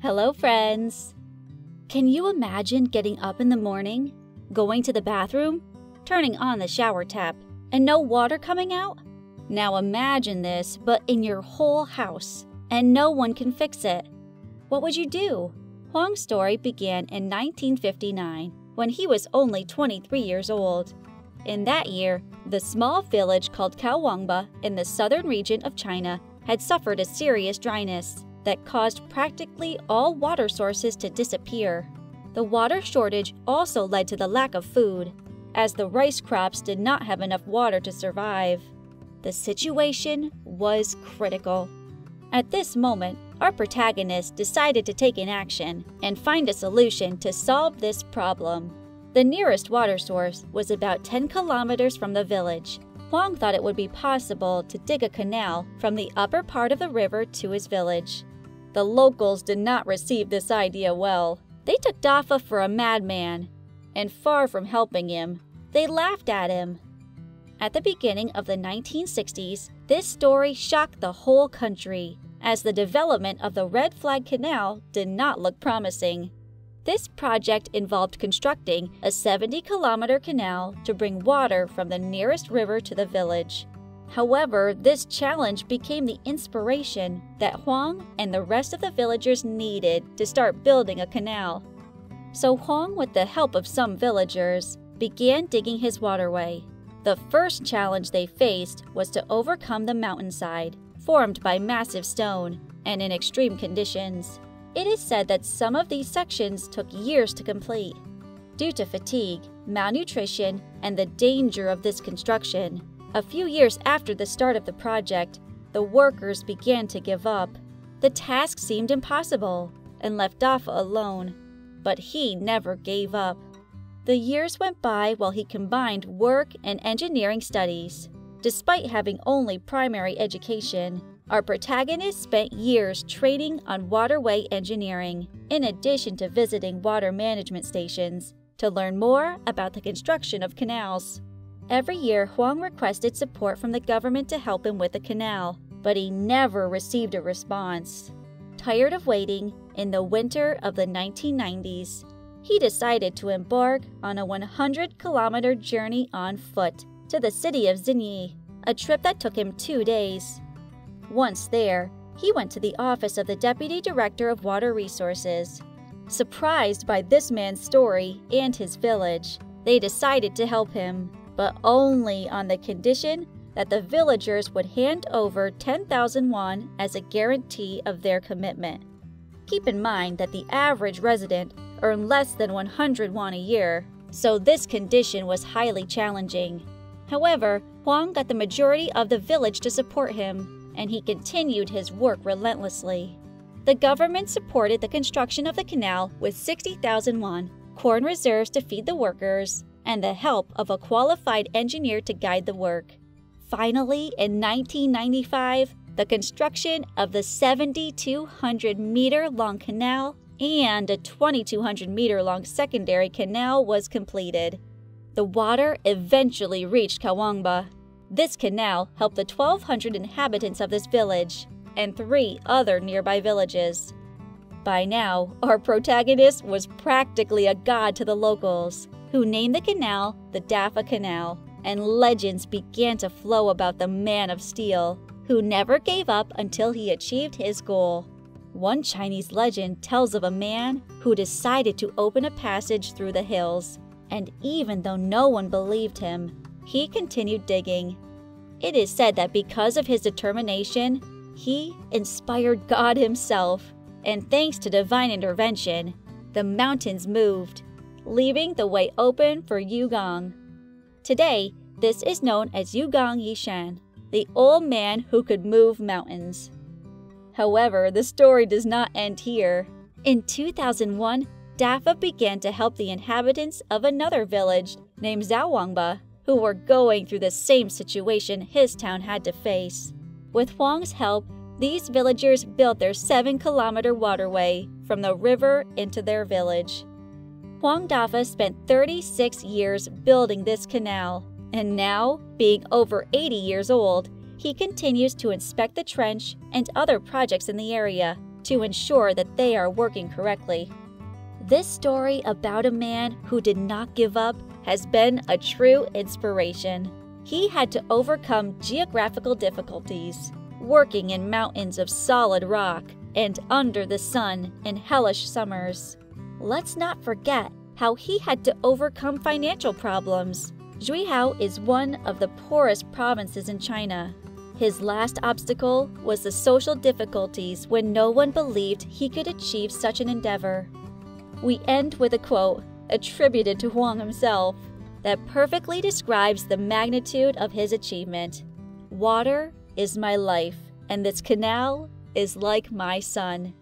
Hello, friends! Can you imagine getting up in the morning, going to the bathroom, turning on the shower tap, and no water coming out? Now imagine this, but in your whole house, and no one can fix it. What would you do? Huang's story began in 1959, when he was only 23 years old. In that year, the small village called Kaowangba in the southern region of China had suffered a serious dryness that caused practically all water sources to disappear. The water shortage also led to the lack of food, as the rice crops did not have enough water to survive. The situation was critical. At this moment, our protagonist decided to take an action and find a solution to solve this problem. The nearest water source was about 10 kilometers from the village. Huang thought it would be possible to dig a canal from the upper part of the river to his village. The locals did not receive this idea well. They took Dafa for a madman, and far from helping him, they laughed at him. At the beginning of the 1960s, this story shocked the whole country, as the development of the Red Flag Canal did not look promising. This project involved constructing a 70-kilometer canal to bring water from the nearest river to the village. However, this challenge became the inspiration that Huang and the rest of the villagers needed to start building a canal. So Huang, with the help of some villagers, began digging his waterway. The first challenge they faced was to overcome the mountainside, formed by massive stone and in extreme conditions. It is said that some of these sections took years to complete. Due to fatigue, malnutrition, and the danger of this construction, a few years after the start of the project, the workers began to give up. The task seemed impossible and left Dafa alone, but he never gave up. The years went by while he combined work and engineering studies. Despite having only primary education, our protagonist spent years training on waterway engineering, in addition to visiting water management stations, to learn more about the construction of canals. Every year, Huang requested support from the government to help him with the canal, but he never received a response. Tired of waiting, in the winter of the 1990s, he decided to embark on a 100-kilometer journey on foot to the city of Xinyi, a trip that took him 2 days. Once there, he went to the office of the Deputy Director of Water Resources. Surprised by this man's story and his village, they decided to help him, but only on the condition that the villagers would hand over 10,000 won as a guarantee of their commitment. Keep in mind that the average resident earned less than 100 won a year, so this condition was highly challenging. However, Huang got the majority of the village to support him, and he continued his work relentlessly. The government supported the construction of the canal with 60,000 won, corn reserves to feed the workers, and the help of a qualified engineer to guide the work. Finally, in 1995, the construction of the 7,200-meter-long canal and a 2,200-meter-long secondary canal was completed. The water eventually reached Kaowangba. This canal helped the 1,200 inhabitants of this village and 3 other nearby villages. By now, our protagonist was practically a god to the locals, who named the canal the Dafa Canal, and legends began to flow about the Man of Steel, who never gave up until he achieved his goal. One Chinese legend tells of a man who decided to open a passage through the hills, and even though no one believed him, he continued digging. It is said that because of his determination, he inspired God himself, and thanks to divine intervention, the mountains moved, leaving the way open for Yugong. Today, this is known as Yugong Yishan, the old man who could move mountains. However, the story does not end here. In 2001, Dafa began to help the inhabitants of another village named Xiaowangba, who were going through the same situation his town had to face. With Huang's help, these villagers built their 7-kilometer waterway from the river into their village. Huang Dafa spent 36 years building this canal, and now, being over 80 years old, he continues to inspect the trench and other projects in the area to ensure that they are working correctly. This story about a man who did not give up has been a true inspiration. He had to overcome geographical difficulties, working in mountains of solid rock and under the sun in hellish summers. Let's not forget how he had to overcome financial problems. Zhuihao is one of the poorest provinces in China. His last obstacle was the social difficulties when no one believed he could achieve such an endeavor. We end with a quote attributed to Huang himself that perfectly describes the magnitude of his achievement. "Water is my life, and this canal is like my son."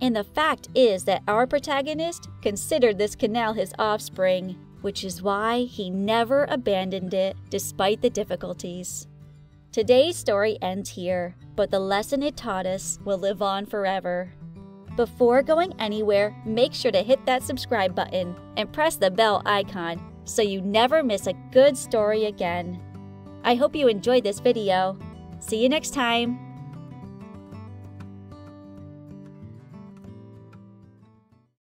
And the fact is that our protagonist considered this canal his offspring, which is why he never abandoned it despite the difficulties. Today's story ends here, but the lesson it taught us will live on forever. Before going anywhere, make sure to hit that subscribe button and press the bell icon so you never miss a good story again. I hope you enjoyed this video. See you next time!